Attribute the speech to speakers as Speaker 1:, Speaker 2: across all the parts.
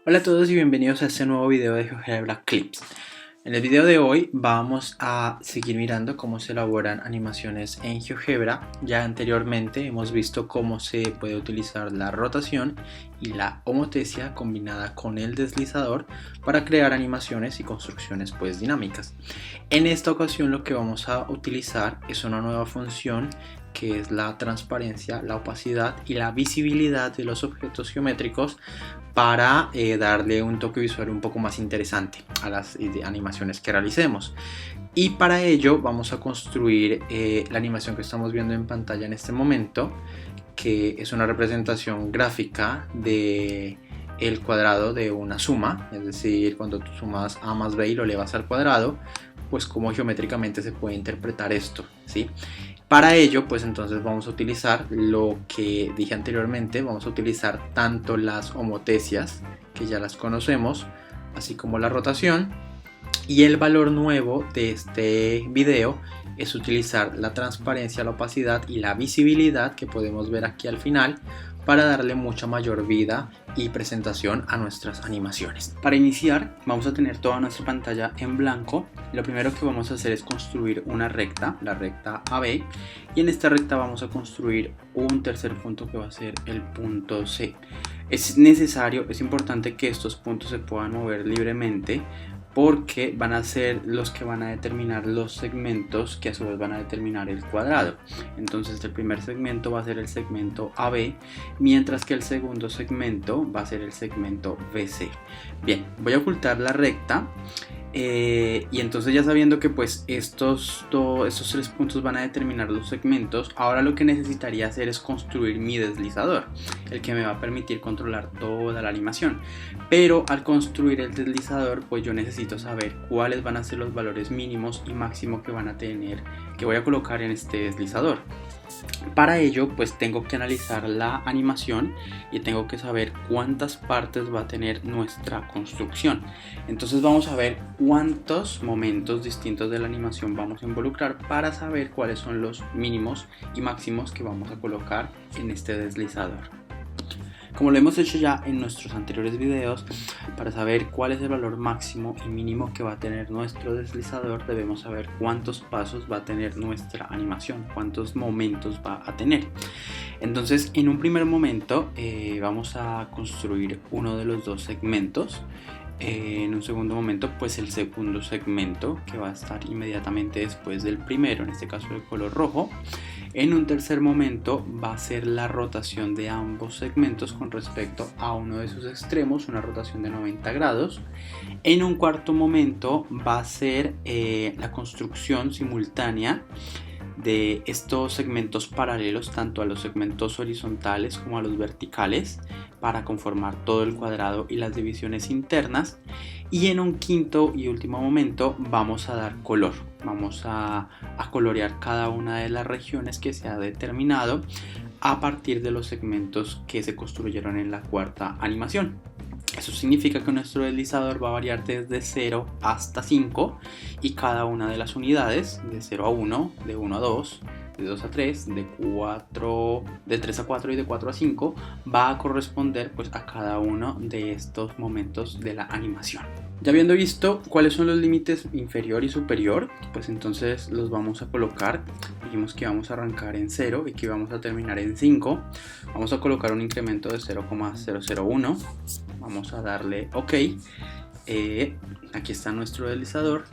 Speaker 1: Hola a todos y bienvenidos a este nuevo video de GeoGebra Clips. En el video de hoy vamos a seguir mirando cómo se elaboran animaciones en GeoGebra. Ya anteriormente hemos visto cómo se puede utilizar la rotación y la homotesia combinada con el deslizador para crear animaciones y construcciones dinámicas. En esta ocasión lo que vamos a utilizar es una nueva función que es la transparencia, la opacidad y la visibilidad de los objetos geométricos para darle un toque visual un poco más interesante a las animaciones que realicemos. Y para ello vamos a construir la animación que estamos viendo en pantalla en este momento, que es una representación gráfica de el cuadrado de una suma, es decir, cuando tú sumas a más b y lo elevas al cuadrado, pues cómo geométricamente se puede interpretar esto, ¿sí? Para ello, pues entonces vamos a utilizar lo que dije anteriormente, vamos a utilizar tanto las homotesias, que ya las conocemos, así como la rotación, y el valor nuevo de este video es utilizar la transparencia, la opacidad y la visibilidad que podemos ver aquí al final para darle mucha mayor vida y presentación a nuestras animaciones. Para iniciar vamos a tener toda nuestra pantalla en blanco. Lo primero que vamos a hacer es construir una recta, la recta AB, y en esta recta vamos a construir un tercer punto que va a ser el punto C. Es necesario, es importante que estos puntos se puedan mover libremente, porque van a ser los que van a determinar los segmentos que a su vez van a determinar el cuadrado. Entonces el primer segmento va a ser el segmento AB, mientras que el segundo segmento va a ser el segmento BC. Bien, voy a ocultar la recta. Y entonces ya sabiendo que pues estos tres puntos van a determinar los segmentos, ahora lo que necesitaría hacer es construir mi deslizador, el que me va a permitir controlar toda la animación. Pero al construir el deslizador, pues yo necesito saber cuáles van a ser los valores mínimos y máximos que van a tener, que voy a colocar en este deslizador. Para ello pues tengo que analizar la animación y tengo que saber cuántas partes va a tener nuestra construcción. Entonces vamos a ver cuántos momentos distintos de la animación vamos a involucrar para saber cuáles son los mínimos y máximos que vamos a colocar en este deslizador. Como lo hemos hecho ya en nuestros anteriores videos, para saber cuál es el valor máximo y mínimo que va a tener nuestro deslizador, debemos saber cuántos pasos va a tener nuestra animación, cuántos momentos va a tener. Entonces, en un primer momento vamos a construir uno de los dos segmentos. En un segundo momento, pues el segundo segmento, que va a estar inmediatamente después del primero, en este caso el color rojo. En un tercer momento va a ser la rotación de ambos segmentos con respecto a uno de sus extremos, una rotación de 90 grados. En un cuarto momento va a ser la construcción simultánea de estos segmentos paralelos tanto a los segmentos horizontales como a los verticales para conformar todo el cuadrado y las divisiones internas. Y en un quinto y último momento vamos a dar color, vamos a colorear cada una de las regiones que se ha determinado a partir de los segmentos que se construyeron en la cuarta animación. Eso significa que nuestro deslizador va a variar desde 0 hasta 5 y cada una de las unidades, de 0 a 1, de 1 a 2, de 2 a 3, de 3 a 4 y de 4 a 5 va a corresponder pues a cada uno de estos momentos de la animación. Ya habiendo visto cuáles son los límites inferior y superior, pues entonces los vamos a colocar. Dijimos que vamos a arrancar en 0 y que vamos a terminar en 5. Vamos a colocar un incremento de 0,001. Vamos a darle OK. Aquí está nuestro deslizador.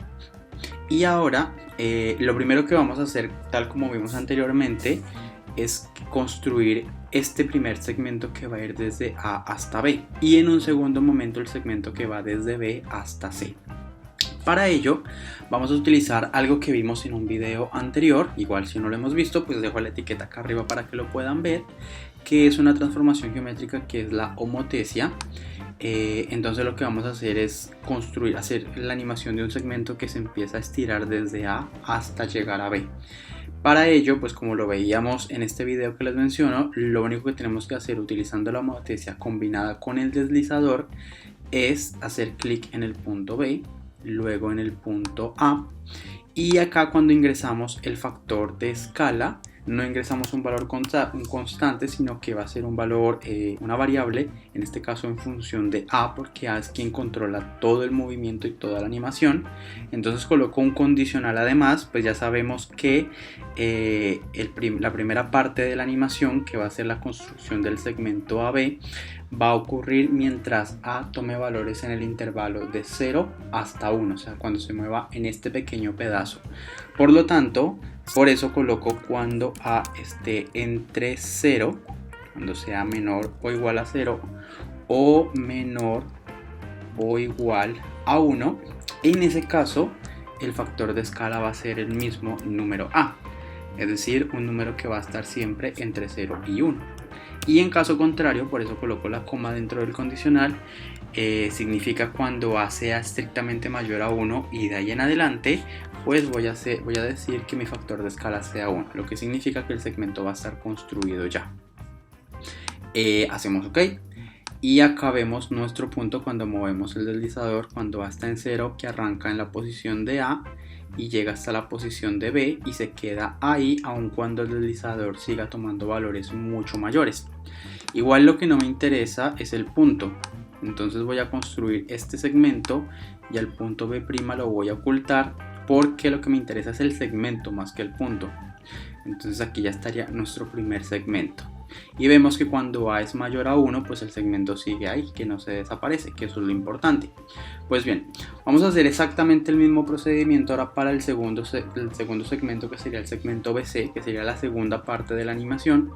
Speaker 1: Y ahora lo primero que vamos a hacer, tal como vimos anteriormente, es construir este primer segmento que va a ir desde A hasta B y en un segundo momento el segmento que va desde B hasta C. Para ello vamos a utilizar algo que vimos en un video anterior, igual si no lo hemos visto pues dejo la etiqueta acá arriba para que lo puedan ver, que es una transformación geométrica que es la homotesia. Entonces lo que vamos a hacer es hacer la animación de un segmento que se empieza a estirar desde A hasta llegar a B. Para ello, pues como lo veíamos en este video que les menciono, lo único que tenemos que hacer utilizando la homotesia combinada con el deslizador es hacer clic en el punto B, luego en el punto A, y acá cuando ingresamos el factor de escala no ingresamos un valor constante, sino que va a ser un valor, una variable, en este caso en función de A, porque A es quien controla todo el movimiento y toda la animación. Entonces coloco un condicional además, pues ya sabemos que la primera parte de la animación, que va a ser la construcción del segmento AB, va a ocurrir mientras A tome valores en el intervalo de 0 hasta 1, o sea, cuando se mueva en este pequeño pedazo. Por lo tanto, por eso coloco cuando A esté entre 0, cuando sea menor o igual a 0, o menor o igual a 1. En ese caso, el factor de escala va a ser el mismo número A, es decir, un número que va a estar siempre entre 0 y 1. Y en caso contrario, por eso coloco la coma dentro del condicional, significa cuando A sea estrictamente mayor a 1 y de ahí en adelante pues voy a decir que mi factor de escala sea 1, lo que significa que el segmento va a estar construido ya. Hacemos OK y acá vemos nuestro punto cuando movemos el deslizador, cuando A está en 0, que arranca en la posición de A y llega hasta la posición de B y se queda ahí aun cuando el deslizador siga tomando valores mucho mayores. Igual lo que no me interesa es el punto, entonces voy a construir este segmento y al punto B' lo voy a ocultar porque lo que me interesa es el segmento más que el punto. Entonces aquí ya estaría nuestro primer segmento. Y vemos que cuando A es mayor a 1, pues el segmento sigue ahí, que no se desaparece, que eso es lo importante. Pues bien, vamos a hacer exactamente el mismo procedimiento ahora para el segundo segmento, que sería el segmento BC, que sería la segunda parte de la animación.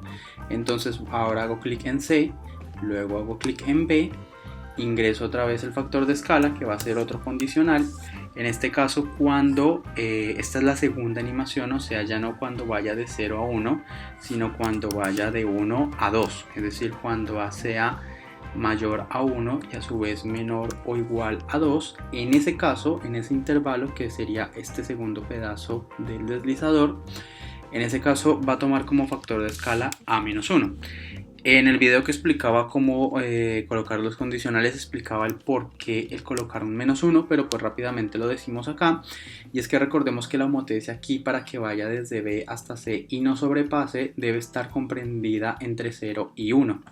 Speaker 1: Entonces ahora hago clic en C, luego hago clic en B, ingreso otra vez el factor de escala, que va a ser otro condicional. En este caso, cuando esta es la segunda animación, o sea, ya no cuando vaya de 0 a 1, sino cuando vaya de 1 a 2, es decir, cuando A sea mayor a 1 y a su vez menor o igual a 2. En ese caso, en ese intervalo, que sería este segundo pedazo del deslizador, en ese caso va a tomar como factor de escala A-1. En el video que explicaba cómo colocar los condicionales, explicaba el por qué el colocar un -1, pero pues rápidamente lo decimos acá. Y es que recordemos que la homotezia aquí, para que vaya desde B hasta C y no sobrepase, debe estar comprendida entre 0 y 1.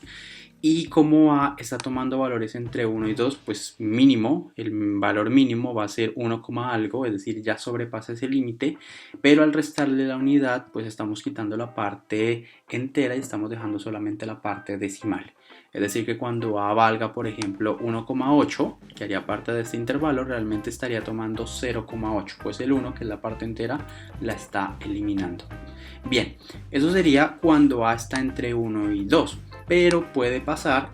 Speaker 1: Y como A está tomando valores entre 1 y 2, pues mínimo, el valor mínimo va a ser 1, algo, es decir, ya sobrepasa ese límite, pero al restarle la unidad, pues estamos quitando la parte entera y estamos dejando solamente la parte decimal. Es decir, que cuando A valga, por ejemplo, 1,8, que haría parte de este intervalo, realmente estaría tomando 0,8, pues el 1, que es la parte entera, la está eliminando. Bien, eso sería cuando A está entre 1 y 2. Pero puede pasar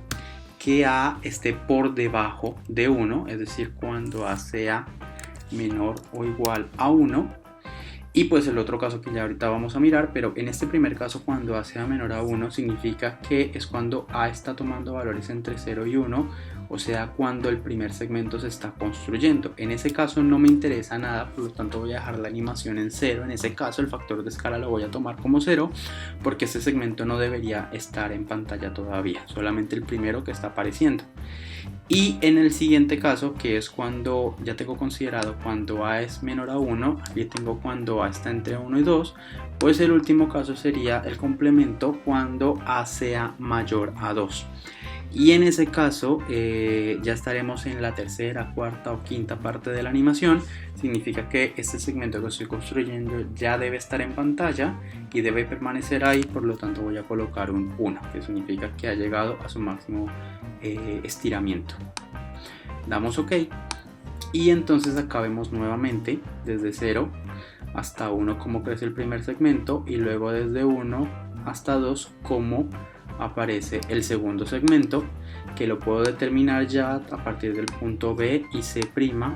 Speaker 1: que A esté por debajo de 1, es decir, cuando A sea menor o igual a 1. Y pues el otro caso que ya ahorita vamos a mirar, pero en este primer caso, cuando A sea menor a 1, significa que es cuando A está tomando valores entre 0 y 1, o sea, cuando el primer segmento se está construyendo. En ese caso no me interesa nada, por lo tanto voy a dejar la animación en 0. En ese caso el factor de escala lo voy a tomar como 0, porque este segmento no debería estar en pantalla todavía, solamente el primero que está apareciendo. Y en el siguiente caso, que es cuando ya tengo considerado cuando A es menor a 1, aquí tengo cuando A está entre 1 y 2, pues el último caso sería el complemento cuando A sea mayor a 2. Y en ese caso ya estaremos en la tercera, cuarta o quinta parte de la animación. Significa que este segmento que estoy construyendo ya debe estar en pantalla y debe permanecer ahí, por lo tanto voy a colocar un 1, que significa que ha llegado a su máximo estiramiento. Damos OK y entonces acá vemos nuevamente desde 0 hasta 1 cómo crece el primer segmento y luego desde 1 hasta 2 cómo aparece el segundo segmento, que lo puedo determinar ya a partir del punto B y C',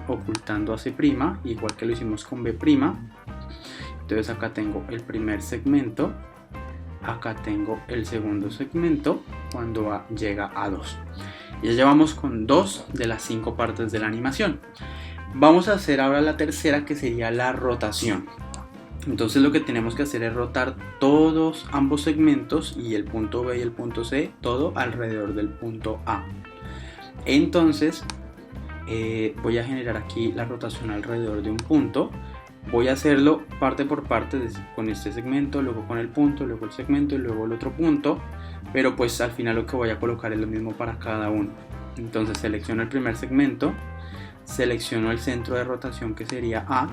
Speaker 1: ocultando a C', igual que lo hicimos con B'. Entonces acá tengo el primer segmento, acá tengo el segundo segmento cuando A llega a 2. Ya llevamos con 2 de las 5 partes de la animación. Vamos a hacer ahora la tercera, que sería la rotación. Entonces lo que tenemos que hacer es rotar ambos segmentos y el punto B y el punto C, todo alrededor del punto A. Entonces voy a generar aquí la rotación alrededor de un punto.
Speaker 2: Voy a hacerlo parte por parte, con este segmento, luego con el punto, luego el segmento y luego el otro punto, pero pues al final lo que voy a colocar es lo mismo para cada uno. Entonces selecciono el primer segmento, selecciono el centro de rotación que sería A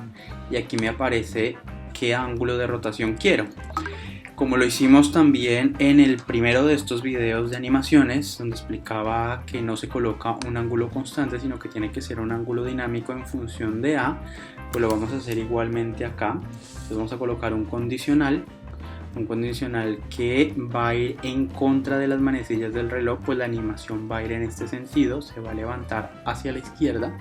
Speaker 2: y aquí me aparece qué ángulo de rotación quiero. Como lo hicimos también en el primero de estos videos de animaciones, donde explicaba que no se coloca un ángulo constante, sino que tiene que ser un ángulo dinámico en función de A, pues lo vamos a hacer igualmente acá. Entonces vamos a colocar un condicional que va a ir en contra de las manecillas del reloj, pues la animación va a ir en este sentido, se va a levantar hacia la izquierda.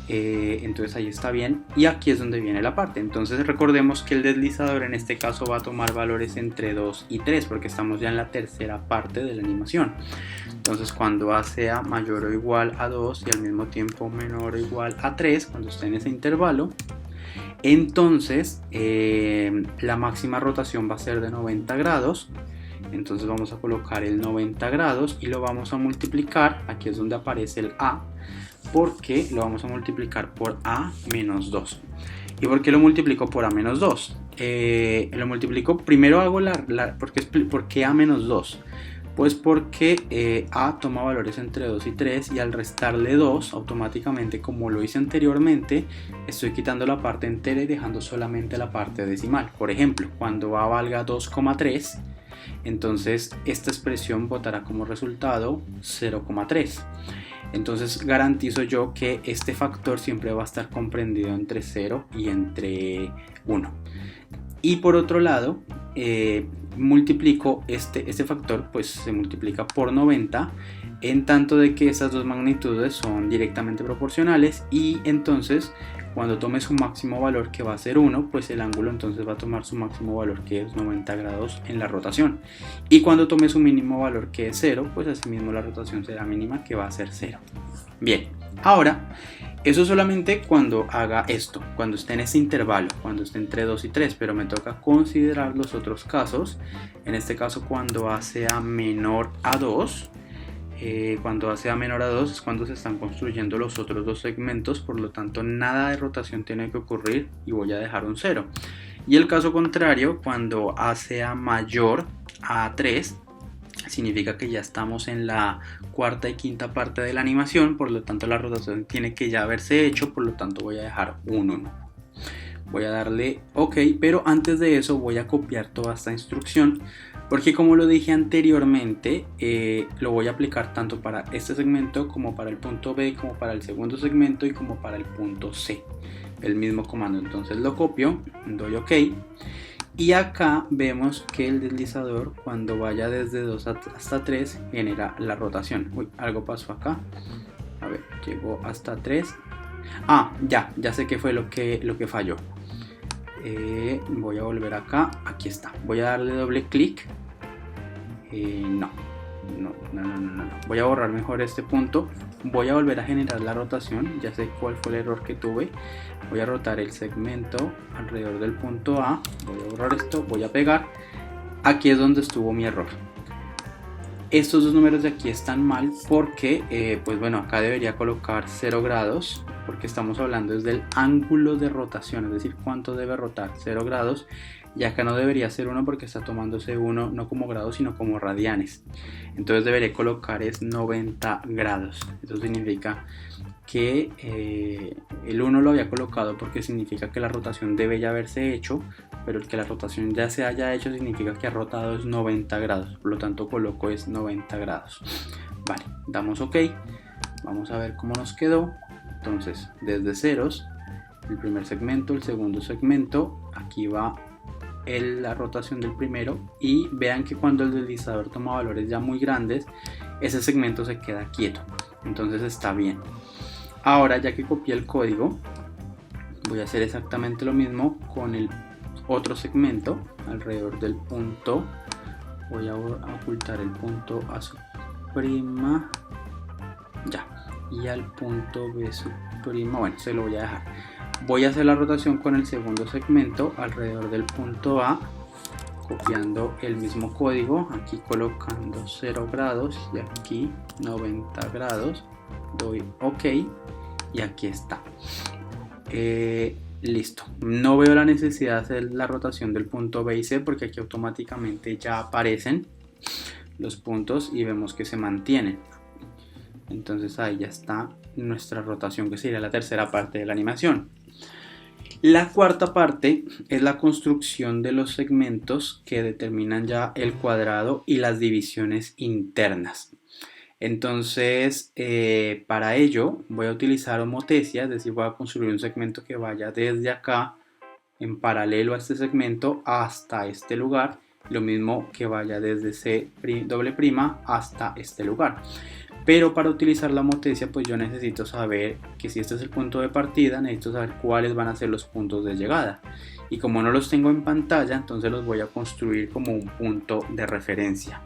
Speaker 2: Entonces ahí está bien, y aquí es donde viene la parte. Entonces recordemos que el deslizador en este caso va a tomar valores entre 2 y 3 porque estamos ya en la tercera parte de la animación. Entonces cuando A sea mayor o igual a 2 y al mismo tiempo menor o igual a 3, cuando esté en ese intervalo, entonces la máxima rotación va a ser de 90 grados. Entonces vamos a colocar el 90 grados y lo vamos a multiplicar, aquí es donde aparece el A, porque lo vamos a multiplicar por A menos 2. ¿Y por qué lo multiplico por A menos 2? Lo multiplico, primero hago ¿por qué A menos 2? Pues porque A toma valores entre 2 y 3 y al restarle 2, automáticamente, como lo hice anteriormente, estoy quitando la parte entera y dejando solamente la parte decimal. Por ejemplo, cuando A valga 2,3, entonces esta expresión botará como resultado 0,3. Entonces garantizo yo que este factor siempre va a estar comprendido entre 0 y entre 1. Y por otro lado, multiplico este factor, pues se multiplica por 90, en tanto de que esas dos magnitudes son directamente proporcionales, y entonces cuando tome su máximo valor, que va a ser 1, pues el ángulo entonces va a tomar su máximo valor, que es 90 grados en la rotación. Y cuando tome su mínimo valor, que es 0, pues asimismo la rotación será mínima, que va a ser 0. Bien, ahora, eso solamente cuando haga esto, cuando esté en ese intervalo, cuando esté entre 2 y 3, pero me toca considerar los otros casos. En este caso, cuando A sea menor a 2, cuando A sea menor a 2 es cuando se están construyendo los otros dos segmentos, por lo tanto nada de rotación tiene que ocurrir y voy a dejar un 0. Y el caso contrario, cuando A sea mayor a 3, significa que ya estamos en la cuarta y quinta parte de la animación, por lo tanto la rotación tiene que ya haberse hecho, por lo tanto voy a dejar un 1. Voy a darle OK, pero antes de eso voy a copiar toda esta instrucción, porque como lo dije anteriormente, lo voy a aplicar tanto para este segmento como para el punto B, como para el segundo segmento y como para el punto C. El mismo comando, entonces lo copio, doy OK. Y acá vemos que el deslizador, cuando vaya desde 2 hasta 3, genera la rotación. Uy, algo pasó acá. A ver, llegó hasta 3. Ah, ya sé qué fue lo que falló. Voy a volver acá. Aquí está. Voy a darle doble clic. No. Voy a borrar mejor este punto. Voy a volver a generar la rotación. Ya sé cuál fue el error que tuve. Voy a rotar el segmento alrededor del punto A. Voy a borrar esto. Voy a pegar. Aquí es donde estuvo mi error. Estos dos números de aquí están mal porque, pues bueno, acá debería colocar 0 grados. Porque estamos hablando desde el ángulo de rotación. Es decir, cuánto debe rotar. 0 grados. Y acá no debería ser 1 porque está tomándose 1 no como grados sino como radianes. Entonces debería colocar es 90 grados. Eso significa que el 1 lo había colocado porque significa que la rotación debe ya haberse hecho, pero el que la rotación ya se haya hecho significa que ha rotado es 90 grados. Por lo tanto coloco es 90 grados. Vale, damos OK. Vamos a ver cómo nos quedó. Entonces desde ceros, el primer segmento, el segundo segmento, aquí va la rotación del primero, y vean que cuando el deslizador toma valores ya muy grandes, ese segmento se queda quieto, entonces está bien. Ahora, ya que copié el código, voy a hacer exactamente lo mismo con el otro segmento alrededor del punto. Voy a ocultar el punto A sub prima, ya, y al punto B sub prima, bueno, se lo voy a dejar. Voy a hacer la rotación con el segundo segmento alrededor del punto A, copiando el mismo código, aquí colocando 0 grados y aquí 90 grados, doy OK y aquí está. Listo. No veo la necesidad de hacer la rotación del punto B y C porque aquí automáticamente ya aparecen los puntos y vemos que se mantienen. Entonces ahí ya está nuestra rotación, que sería la tercera parte de la animación. La cuarta parte es la construcción de los segmentos que determinan ya el cuadrado y las divisiones internas. Entonces, para ello voy a utilizar homotesia, es decir, voy a construir un segmento que vaya desde acá en paralelo a este segmento hasta este lugar, lo mismo que vaya desde C doble prima hasta este lugar. Pero para utilizar la homotesia, pues yo necesito saber que si este es el punto de partida, necesito saber cuáles van a ser los puntos de llegada. Y como no los tengo en pantalla, entonces los voy a construir como un punto de referencia.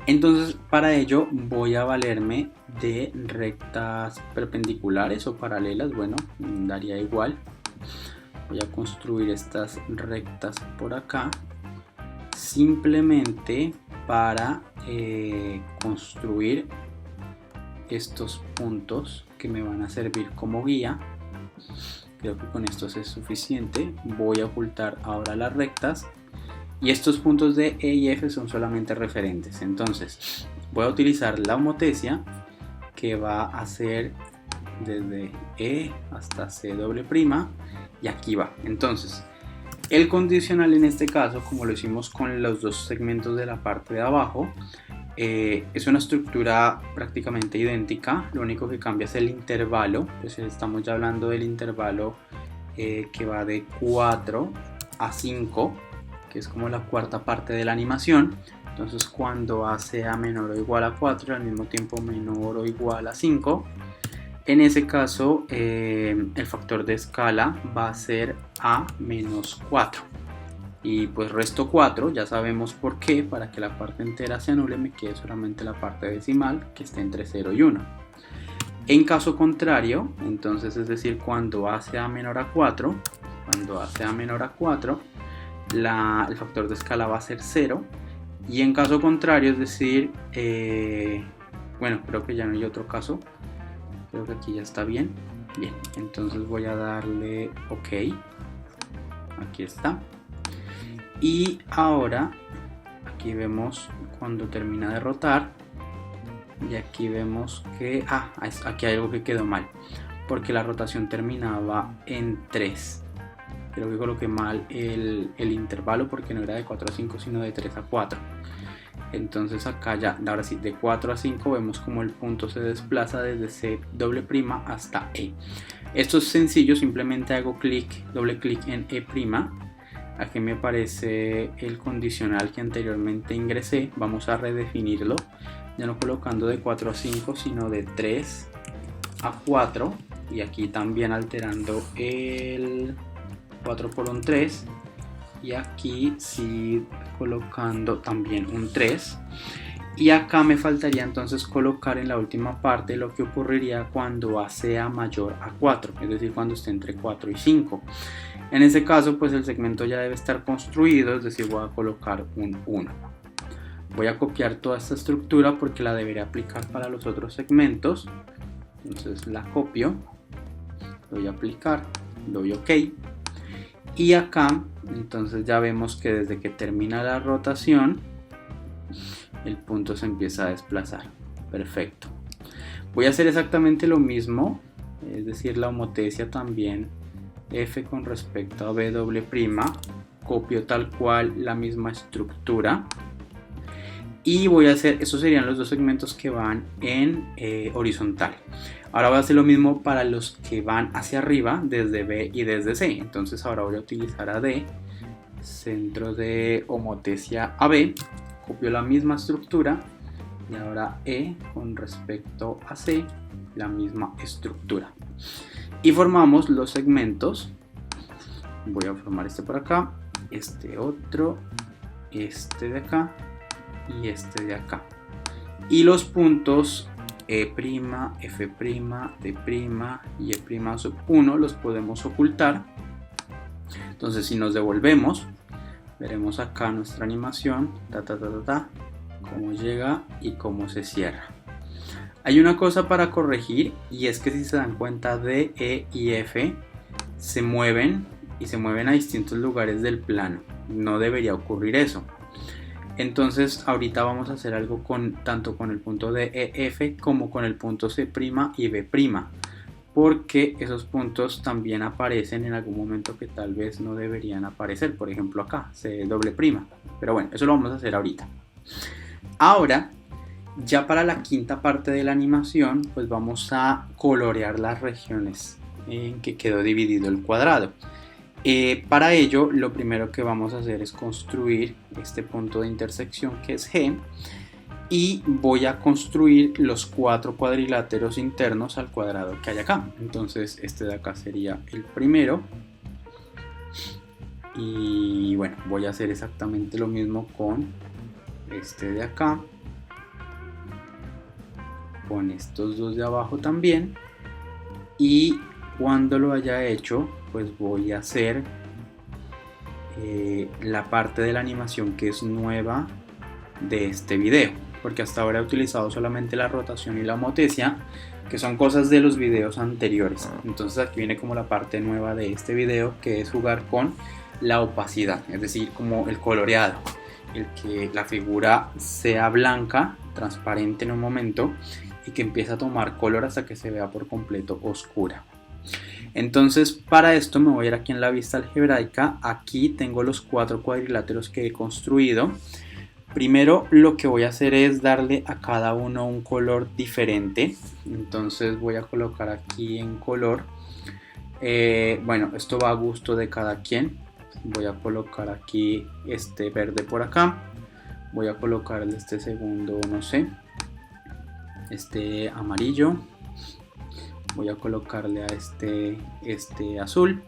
Speaker 2: Entonces, para ello voy a valerme de rectas perpendiculares o paralelas, bueno, daría igual. Voy a construir estas rectas por acá, simplemente para construir estos puntos que me van a servir como guía. Creo que con esto es suficiente. Voy a ocultar ahora las rectas y estos puntos de E y F son solamente referentes. Entonces voy a utilizar la homotesia, que va a ser desde E hasta C doble prima, y aquí va. Entonces el condicional en este caso, como lo hicimos con los dos segmentos de la parte de abajo, es una estructura prácticamente idéntica. Lo único que cambia es el intervalo. Pues estamos ya hablando del intervalo que va de 4 a 5, que es como la cuarta parte de la animación. Entonces cuando A sea menor o igual a 4 y al mismo tiempo menor o igual a 5, en ese caso el factor de escala va a ser A menos 4. Y pues resto 4, ya sabemos por qué. Para que la parte entera se anule, me quede solamente la parte decimal, que está entre 0 y 1. En caso contrario, entonces es decir, cuando A sea menor a 4, el factor de escala va a ser 0. Y en caso contrario, es decir, bueno, creo que ya no hay otro caso. Creo que aquí ya está bien. Bien, entonces voy a darle OK. Aquí está. Y ahora aquí vemos cuando termina de rotar. Y aquí vemos que aquí hay algo que quedó mal, porque la rotación terminaba en 3. Creo que coloqué mal el intervalo, porque no era de 4 a 5 sino de 3 a 4. Entonces acá ya, ahora sí, de 4 a 5 vemos como el punto se desplaza desde C doble prima hasta E. Esto es sencillo, simplemente hago doble clic en E prima. Aquí me aparece el condicional que anteriormente ingresé. Vamos a redefinirlo, ya no colocando de 4 a 5 sino de 3 a 4, y aquí también alterando el 4 por un 3, y aquí sí colocando también un 3. Y acá me faltaría entonces colocar en la última parte lo que ocurriría cuando A sea mayor a 4, es decir, cuando esté entre 4 y 5. En ese caso, pues el segmento ya debe estar construido, es decir, voy a colocar un 1. Voy a copiar toda esta estructura porque la debería aplicar para los otros segmentos. Entonces la copio, voy a aplicar, doy OK. Y acá, entonces ya vemos que desde que termina la rotación, el punto se empieza a desplazar. Perfecto. Voy a hacer exactamente lo mismo, es decir, la homotesia también, F con respecto a B doble prima, copio tal cual la misma estructura y voy a hacer, esos serían los dos segmentos que van en horizontal. Ahora voy a hacer lo mismo para los que van hacia arriba desde B y desde C. Entonces ahora voy a utilizar a D, centro de homotesia a B, copio la misma estructura y ahora E con respecto a C, la misma estructura. Y formamos los segmentos. Voy a formar este por acá, este otro, este de acá y este de acá. Y los puntos E', F', D' y E' sub 1 los podemos ocultar. Entonces si nos devolvemos, veremos acá nuestra animación, cómo llega y cómo se cierra. Hay una cosa para corregir, y es que si se dan cuenta D, E y F se mueven y se mueven a distintos lugares del plano. No debería ocurrir eso. Entonces ahorita vamos a hacer algo tanto con el punto de EF como con el punto C' y B', porque esos puntos también aparecen en algún momento que tal vez no deberían aparecer, por ejemplo acá, C', pero bueno, eso lo vamos a hacer ahorita. Ahora, ya para la quinta parte de la animación, pues vamos a colorear las regiones en que quedó dividido el cuadrado. Para ello, lo primero que vamos a hacer es construir este punto de intersección que es G, y voy a construir los 4 cuadriláteros internos al cuadrado que hay acá. Entonces este de acá sería el primero, y bueno, voy a hacer exactamente lo mismo con este de acá, con estos dos de abajo también, y cuando lo haya hecho pues voy a hacer la parte de la animación que es nueva de este video, porque hasta ahora he utilizado solamente la rotación y la homotesia, que son cosas de los videos anteriores. Entonces aquí viene como la parte nueva de este video, que es jugar con la opacidad, es decir, como el coloreado, el que la figura sea blanca, transparente en un momento, y que empiece a tomar color hasta que se vea por completo oscura. Entonces para esto me voy a ir aquí en la vista algebraica. Aquí tengo los 4 cuadriláteros que he construido. Primero lo que voy a hacer es darle a cada uno un color diferente. Entonces voy a colocar aquí en color, bueno, esto va a gusto de cada quien. Voy a colocar aquí este verde por acá, voy a colocarle este segundo, no sé, este amarillo, voy a colocarle a este azul.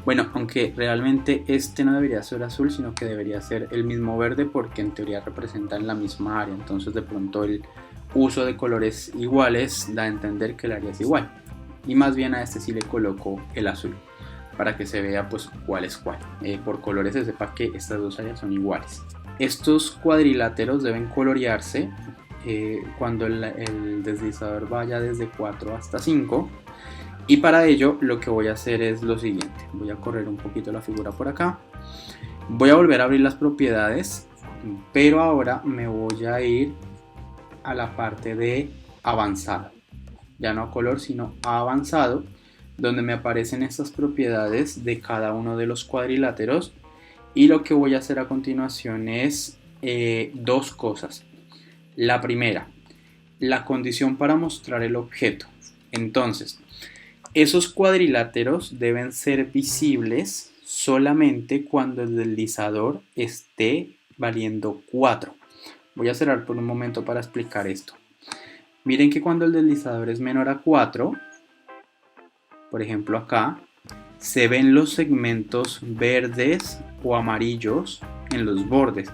Speaker 2: Bueno, aunque realmente este no debería ser azul, sino que debería ser el mismo verde, porque en teoría representan la misma área. Entonces de pronto el uso de colores iguales da a entender que el área es igual. Y más bien a este sí le coloco el azul, para que se vea pues cuál es cuál. Por colores se sepa que estas dos áreas son iguales. Estos cuadriláteros deben colorearse cuando el deslizador vaya desde 4 hasta 5. Y para ello lo que voy a hacer es lo siguiente. Voy a correr un poquito la figura por acá. Voy a volver a abrir las propiedades, pero ahora me voy a ir a la parte de avanzado. Ya no a color, sino a avanzado, donde me aparecen estas propiedades de cada uno de los cuadriláteros. Y lo que voy a hacer a continuación es dos cosas. La primera, la condición para mostrar el objeto. Entonces, esos cuadriláteros deben ser visibles solamente cuando el deslizador esté valiendo 4. Voy a cerrar por un momento para explicar esto. Miren que cuando el deslizador es menor a 4, por ejemplo acá, se ven los segmentos verdes o amarillos en los bordes.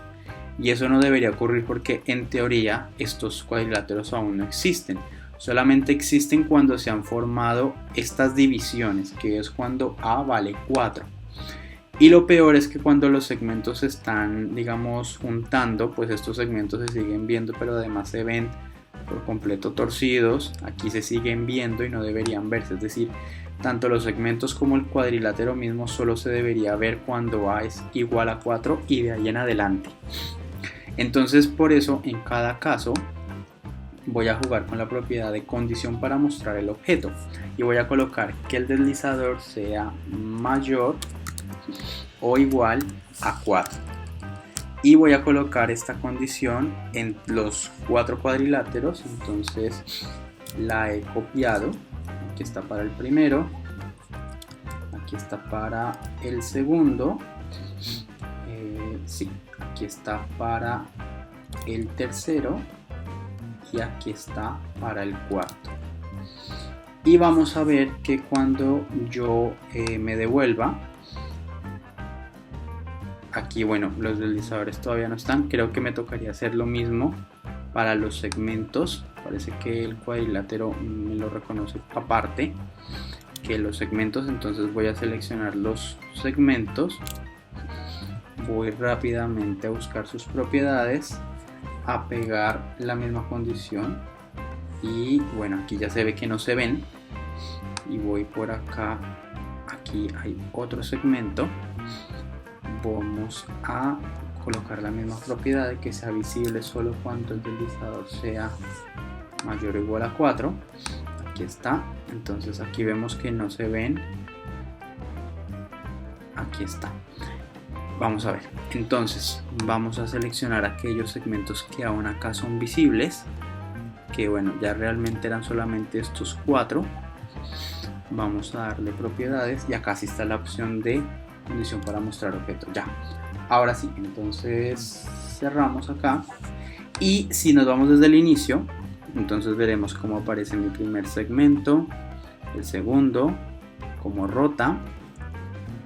Speaker 2: Y eso no debería ocurrir porque en teoría estos cuadriláteros aún no existen. Solamente existen cuando se han formado estas divisiones, que es cuando A vale 4. Y lo peor es que cuando los segmentos se están, digamos, juntando, pues estos segmentos se siguen viendo, pero además se ven por completo torcidos. Aquí se siguen viendo y no deberían verse. Es decir, tanto los segmentos como el cuadrilátero mismo solo se debería ver cuando A es igual a 4 y de ahí en adelante. Entonces por eso en cada caso voy a jugar con la propiedad de condición para mostrar el objeto y voy a colocar que el deslizador sea mayor o igual a 4 y voy a colocar esta condición en los 4 cuadriláteros. Entonces la he copiado, aquí está para el primero, aquí está para el segundo, sí, aquí está para el tercero y aquí está para el cuarto. Y vamos a ver que cuando yo me devuelva, aquí bueno, los deslizadores todavía no están, creo que me tocaría hacer lo mismo para los segmentos. Parece que el cuadrilátero me lo reconoce aparte que los segmentos, entonces voy a seleccionar los segmentos, voy rápidamente a buscar sus propiedades, a pegar la misma condición y bueno, aquí ya se ve que no se ven y voy por acá, aquí aquí hay otro segmento. Vamos a colocar la misma propiedad de que sea visible solo cuando el deslizador sea mayor o igual a 4. Aquí está. Entonces aquí vemos que no se ven. Aquí está. Vamos a ver. Entonces vamos a seleccionar aquellos segmentos que aún acá son visibles, que bueno, ya realmente eran solamente estos 4. Vamos a darle propiedades y acá sí está la opción de condición para mostrar objeto. Ya. Ahora sí, entonces cerramos acá y si nos vamos desde el inicio, entonces veremos cómo aparece mi primer segmento, el segundo, cómo rota,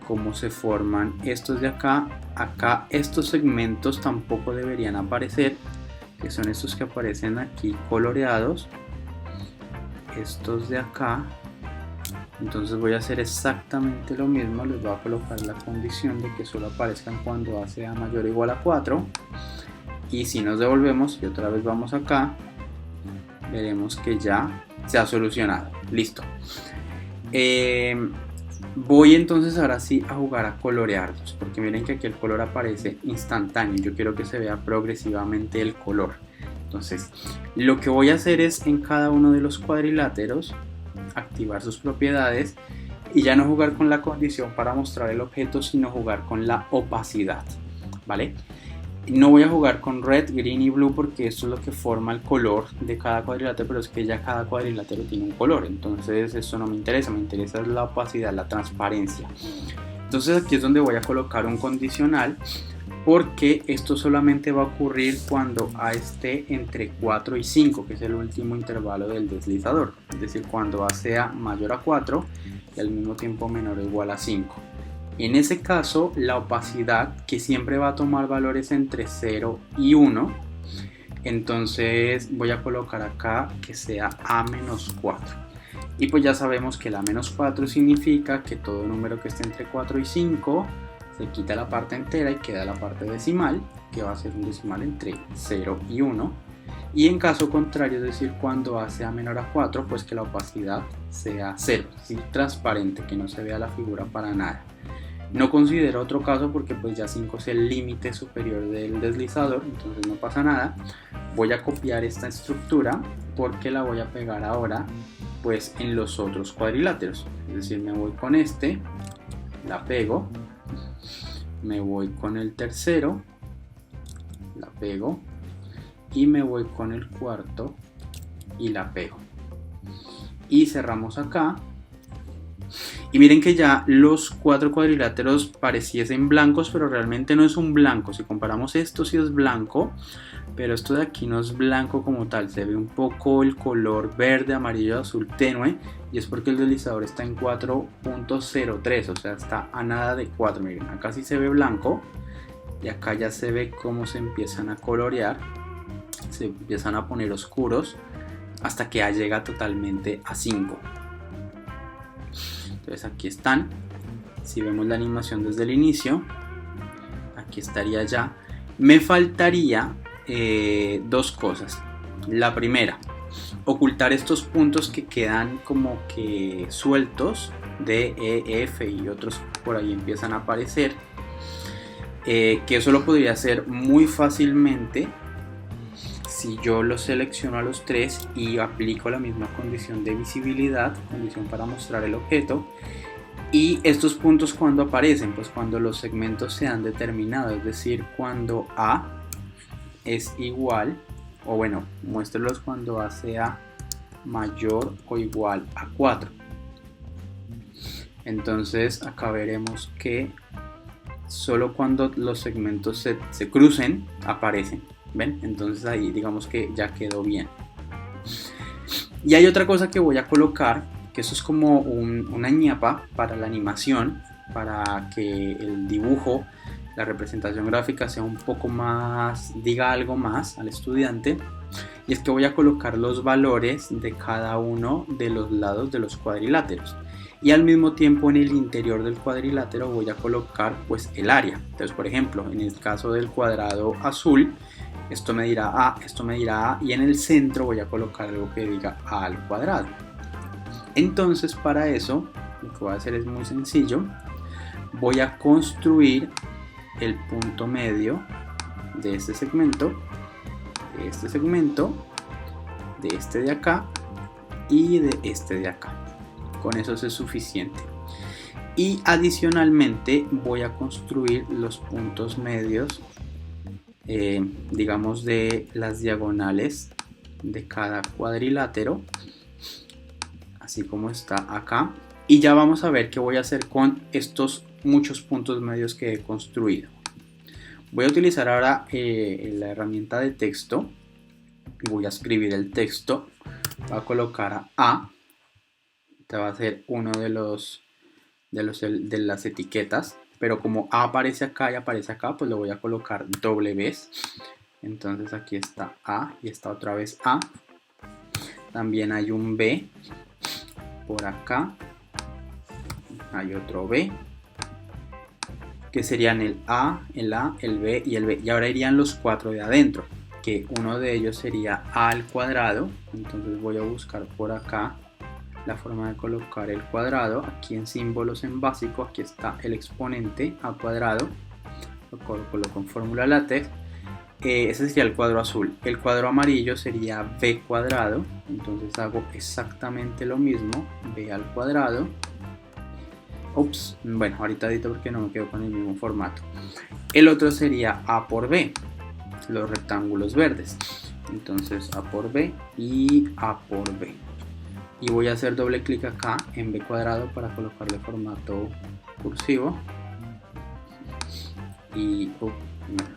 Speaker 2: cómo se forman estos de acá. Acá estos segmentos tampoco deberían aparecer, que son estos que aparecen aquí coloreados, estos de acá. Entonces voy a hacer exactamente lo mismo, les voy a colocar la condición de que solo aparezcan cuando A sea mayor o igual a 4. Y si nos devolvemos y otra vez vamos acá, veremos que ya se ha solucionado. Listo. Voy entonces ahora sí a jugar a colorearlos, porque miren que aquí el color aparece instantáneo. Yo quiero que se vea progresivamente el color. Entonces lo que voy a hacer es en cada uno de los cuadriláteros activar sus propiedades y ya no jugar con la condición para mostrar el objeto, sino jugar con la opacidad, ¿vale? No voy a jugar con red, green y blue porque esto es lo que forma el color de cada cuadrilátero, pero es que ya cada cuadrilátero tiene un color, entonces eso no me interesa la opacidad, la transparencia. Entonces aquí es donde voy a colocar un condicional, porque esto solamente va a ocurrir cuando A esté entre 4 y 5, que es el último intervalo del deslizador, es decir, cuando A sea mayor a 4 y al mismo tiempo menor o igual a 5. En ese caso, la opacidad, que siempre va a tomar valores entre 0 y 1, entonces voy a colocar acá que sea A-4. Y pues ya sabemos que la menos 4 significa que todo número que esté entre 4 y 5 se quita la parte entera y queda la parte decimal, que va a ser un decimal entre 0 y 1. Y en caso contrario, es decir, cuando A sea menor a 4, pues que la opacidad sea 0, es decir, transparente, que no se vea la figura para nada. No considero otro caso porque pues ya 5 es el límite superior del deslizador, entonces no pasa nada. Voy a copiar esta estructura porque la voy a pegar ahora pues en los otros cuadriláteros, es decir, me voy con este, la pego, me voy con el tercero, la pego y me voy con el cuarto y la pego y cerramos acá. Y miren que ya los 4 cuadriláteros pareciesen blancos, pero realmente no es un blanco. Si comparamos esto sí es blanco, pero esto de aquí no es blanco como tal. Se ve un poco el color verde, amarillo, azul tenue, y es porque el deslizador está en 4.03, o sea, está a nada de 4. Miren, acá sí se ve blanco y acá ya se ve cómo se empiezan a colorear, se empiezan a poner oscuros hasta que ya llega totalmente a 5. Entonces aquí están. Si vemos la animación desde el inicio, aquí estaría ya. Me faltaría dos cosas. La primera, ocultar estos puntos que quedan como que sueltos, D, E, F y otros por ahí empiezan a aparecer, que eso lo podría hacer muy fácilmente si yo los selecciono a los 3 y aplico la misma condición de visibilidad, condición para mostrar el objeto. Y estos puntos cuando aparecen, pues cuando los segmentos se han determinado, es decir, cuando A es igual, o bueno, muéstrelos cuando A sea mayor o igual a 4. Entonces acá veremos que solo cuando los segmentos se crucen aparecen. ¿Ven? Entonces ahí digamos que ya quedó bien. Y hay otra cosa que voy a colocar, que eso es como una ñapa para la animación, para que el dibujo, la representación gráfica sea un poco más, diga algo más al estudiante. Y es que voy a colocar los valores de cada uno de los lados de los cuadriláteros. Y al mismo tiempo en el interior del cuadrilátero voy a colocar pues el área. Entonces, por ejemplo, en el caso del cuadrado azul, esto me dirá A, esto me dirá A, y en el centro voy a colocar algo que diga A al cuadrado. Entonces para eso lo que voy a hacer es muy sencillo. Voy a construir el punto medio de este segmento, de este segmento, de este de acá y de este de acá. Con eso es suficiente. Y adicionalmente voy a construir los puntos medios, digamos, de las diagonales de cada cuadrilátero, así como está acá. Y ya vamos a ver qué voy a hacer con estos muchos puntos medios que he construido. Voy a utilizar ahora la herramienta de texto. Voy a escribir el texto. Voy a colocar A. Este va a ser uno de las etiquetas. Pero como A aparece acá y aparece acá, pues lo voy a colocar doble vez. Entonces aquí está A y está otra vez A. También hay un B por acá. Hay otro B, que serían el A, el B y el B. Y ahora irían los cuatro de adentro, que uno de ellos sería A al cuadrado. Entonces voy a buscar por acá la forma de colocar el cuadrado. Aquí en símbolos en básico, aquí está el exponente A cuadrado. Lo coloco en fórmula LaTeX. Ese sería el cuadro azul. El cuadro amarillo sería B cuadrado. Entonces hago exactamente lo mismo. B al cuadrado. Ups, bueno, ahorita edito porque no me quedo con el mismo formato. El otro sería A por B, los rectángulos verdes. Entonces A por B y A por B. Y voy a hacer doble clic acá en B cuadrado para colocarle formato cursivo. Y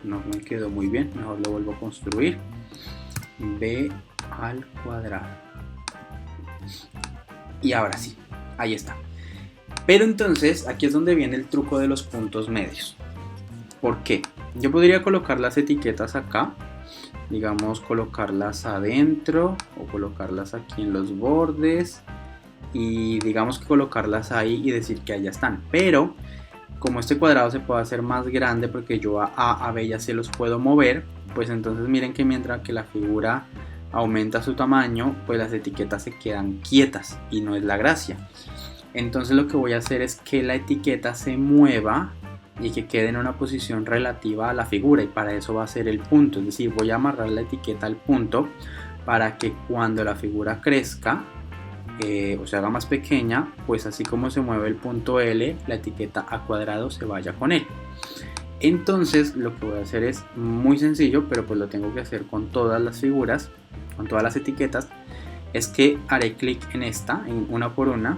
Speaker 2: no me quedó muy bien, mejor lo vuelvo a construir. B al cuadrado. Y ahora sí, ahí está. Pero entonces aquí es donde viene el truco de los puntos medios. ¿Por qué? Yo podría colocar las etiquetas acá, digamos colocarlas adentro o colocarlas aquí en los bordes y digamos que colocarlas ahí y decir que allá están. Pero como este cuadrado se puede hacer más grande porque yo a B ya se los puedo mover, pues entonces miren que mientras que la figura aumenta su tamaño, pues las etiquetas se quedan quietas y no es la gracia. Entonces lo que voy a hacer es que la etiqueta se mueva y que quede en una posición relativa a la figura, y para eso va a ser el punto. Es decir, voy a amarrar la etiqueta al punto para que cuando la figura crezca o se haga más pequeña, pues así como se mueve el punto L, la etiqueta A cuadrado se vaya con él. Entonces lo que voy a hacer es muy sencillo, pero pues lo tengo que hacer con todas las figuras, con todas las etiquetas. Es que haré clic en esta, en una por una,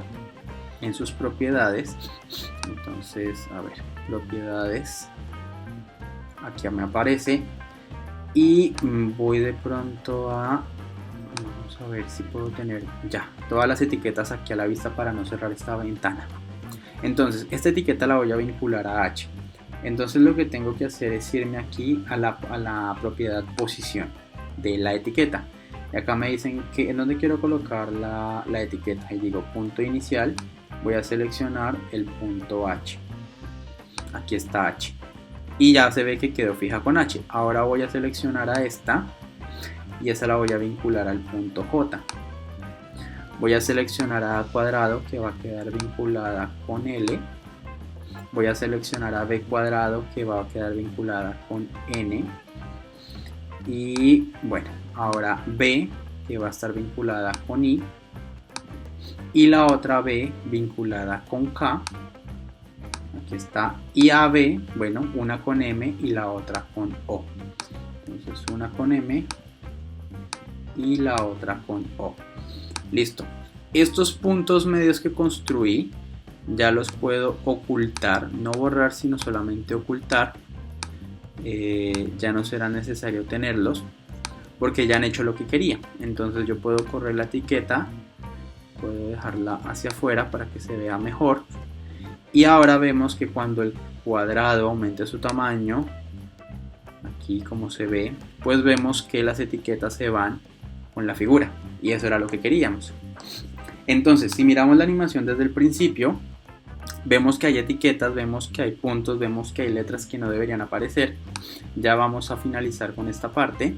Speaker 2: en sus propiedades. Entonces, a ver, propiedades, aquí me aparece y voy de pronto a, vamos a ver si puedo tener ya todas las etiquetas aquí a la vista para no cerrar esta ventana. Entonces esta etiqueta la voy a vincular a H. Entonces lo que tengo que hacer es irme aquí a la propiedad posición de la etiqueta. Y acá me dicen que en dónde quiero colocar la etiqueta y digo punto inicial. Voy a seleccionar el punto H. Aquí está H. Y ya se ve que quedó fija con H. Ahora voy a seleccionar a esta. Y esa la voy a vincular al punto J. Voy a seleccionar a A cuadrado, que va a quedar vinculada con L. Voy a seleccionar a B cuadrado, que va a quedar vinculada con N. Y bueno, ahora B, que va a estar vinculada con I. Y la otra B vinculada con K. Aquí está. Y AB, bueno, una con M y la otra con O. Entonces una con M y la otra con O. Listo. Estos puntos medios que construí ya los puedo ocultar, no borrar sino solamente ocultar. Ya no será necesario tenerlos porque ya han hecho lo que quería. Entonces yo puedo correr la etiqueta, puedo dejarla hacia afuera para que se vea mejor. Y ahora vemos que cuando el cuadrado aumente su tamaño, aquí como se ve, pues vemos que las etiquetas se van con la figura, y eso era lo que queríamos. Entonces si miramos la animación desde el principio, vemos que hay etiquetas, vemos que hay puntos, vemos que hay letras que no deberían aparecer. Ya vamos a finalizar con esta parte,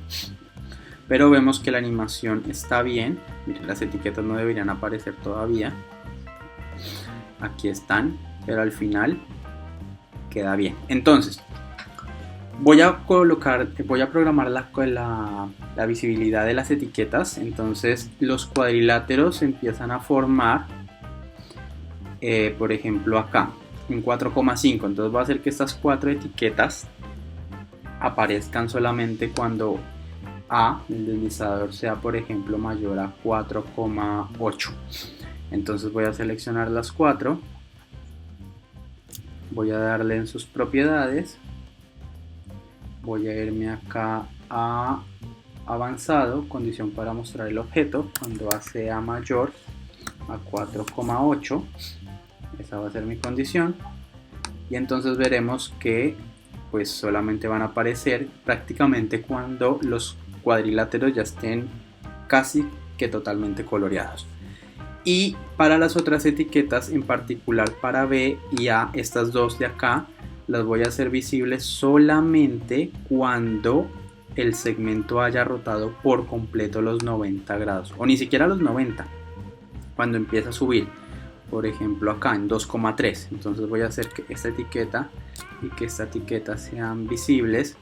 Speaker 2: pero vemos que la animación está bien. Miren, las etiquetas no deberían aparecer todavía. aquí están, pero al final queda bien. Entonces voy a programar la visibilidad de las etiquetas. Entonces los cuadriláteros se empiezan a formar, por ejemplo acá en 4,5. entonces va a hacer que estas 4 etiquetas aparezcan solamente cuando A, el deslizador, sea por ejemplo mayor a 4,8. entonces voy a seleccionar las 4, voy a darle en sus propiedades, voy a irme acá a avanzado, condición para mostrar el objeto, cuando A sea mayor a 4,8, esa va a ser mi condición, y entonces veremos que pues solamente van a aparecer prácticamente cuando los cuadriláteros ya estén casi que totalmente coloreados. Y para las otras etiquetas, en particular para B y A, estas dos de acá, las voy a hacer visibles solamente cuando el segmento haya rotado por completo los 90 grados, o ni siquiera los 90, cuando empieza a subir, por ejemplo acá en 2,3. entonces voy a hacer que esta etiqueta y que esta etiqueta sean visibles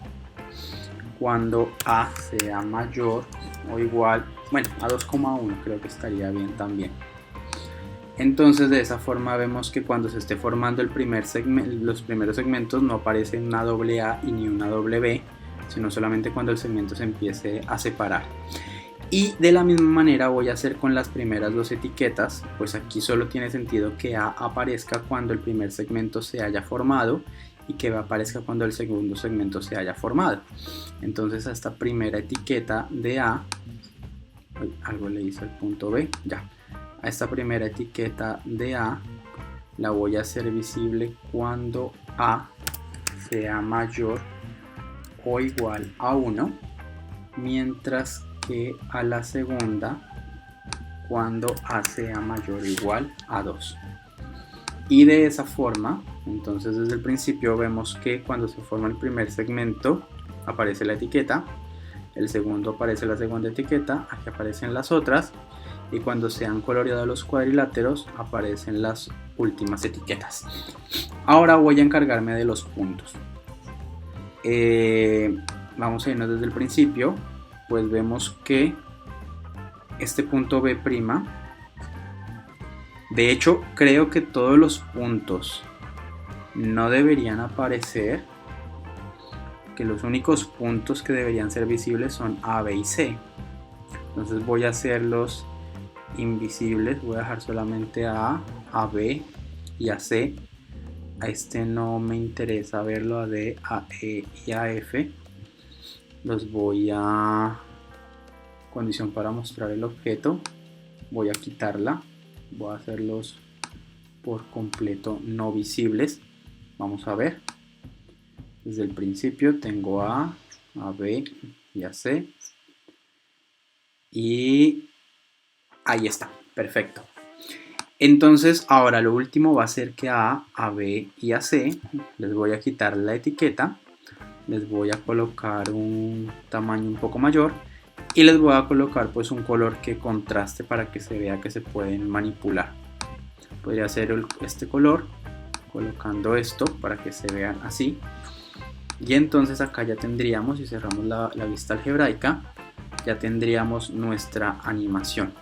Speaker 2: cuando A sea mayor o igual, bueno, a 2,1 creo que estaría bien también. Entonces de esa forma vemos que cuando se esté formando los primeros segmentos no aparece una doble A y ni una doble B, sino solamente cuando el segmento se empiece a separar. Y de la misma manera voy a hacer con las primeras dos etiquetas, pues aquí solo tiene sentido que A aparezca cuando el primer segmento se haya formado y que B aparezca cuando el segundo segmento se haya formado. Entonces a esta primera etiqueta de A, algo le hice al punto B, ya. A esta primera etiqueta de A la voy a hacer visible cuando A sea mayor o igual a 1, mientras que a la segunda cuando A sea mayor o igual a 2. Y de esa forma, entonces desde el principio vemos que cuando se forma el primer segmento aparece la etiqueta, el segundo aparece la segunda etiqueta, aquí aparecen las otras, y cuando se han coloreado los cuadriláteros aparecen las últimas etiquetas. Ahora voy a encargarme de los puntos. Vamos a irnos desde el principio, pues vemos que este punto B', de hecho creo que todos los puntos no deberían aparecer, que los únicos puntos que deberían ser visibles son A, B y C. Entonces voy a hacerlos invisibles, voy a dejar solamente a B y a C. A este no me interesa verlo, a D, a E y a F. Los voy a condición para mostrar el objeto, voy a quitarla, voy a hacerlos por completo no visibles. Vamos a ver, desde el principio tengo a B y a C, y ahí está, perfecto. Entonces ahora lo último va a ser que a B y a C les voy a quitar la etiqueta, les voy a colocar un tamaño un poco mayor y les voy a colocar pues un color que contraste para que se vea que se pueden manipular. Podría ser este color, colocando esto para que se vean así. Y entonces acá ya tendríamos, si cerramos la vista algebraica, ya tendríamos nuestra animación.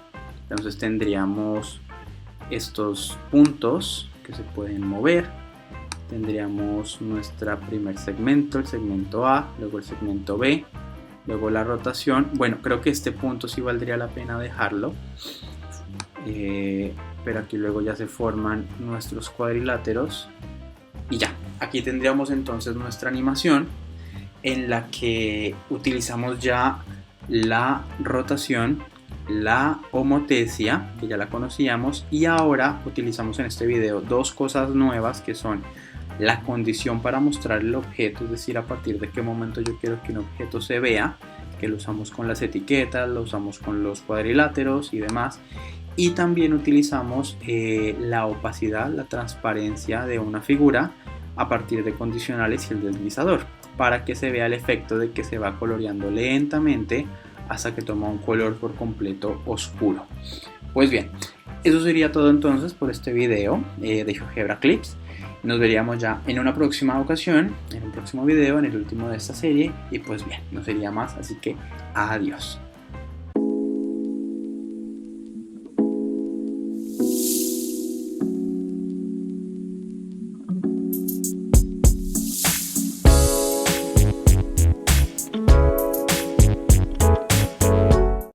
Speaker 2: Entonces tendríamos estos puntos que se pueden mover, tendríamos nuestro primer segmento, el segmento A, luego el segmento B, luego la rotación. Bueno, creo que este punto sí valdría la pena dejarlo, pero aquí luego ya se forman nuestros cuadriláteros y ya, aquí tendríamos entonces nuestra animación en la que utilizamos ya la rotación, la homotesia, que ya la conocíamos, y ahora utilizamos en este video dos cosas nuevas que son la condición para mostrar el objeto, es decir, a partir de qué momento yo quiero que un objeto se vea, que lo usamos con las etiquetas, lo usamos con los cuadriláteros y demás, y también utilizamos la opacidad, la transparencia de una figura a partir de condicionales y el deslizador, para que se vea el efecto de que se va coloreando lentamente hasta que toma un color por completo oscuro. Pues bien, eso sería todo entonces por este video de GeoGebra Clips. Nos veríamos ya en una próxima ocasión, en un próximo video, en el último de esta serie. Y pues bien, no sería más, así que adiós.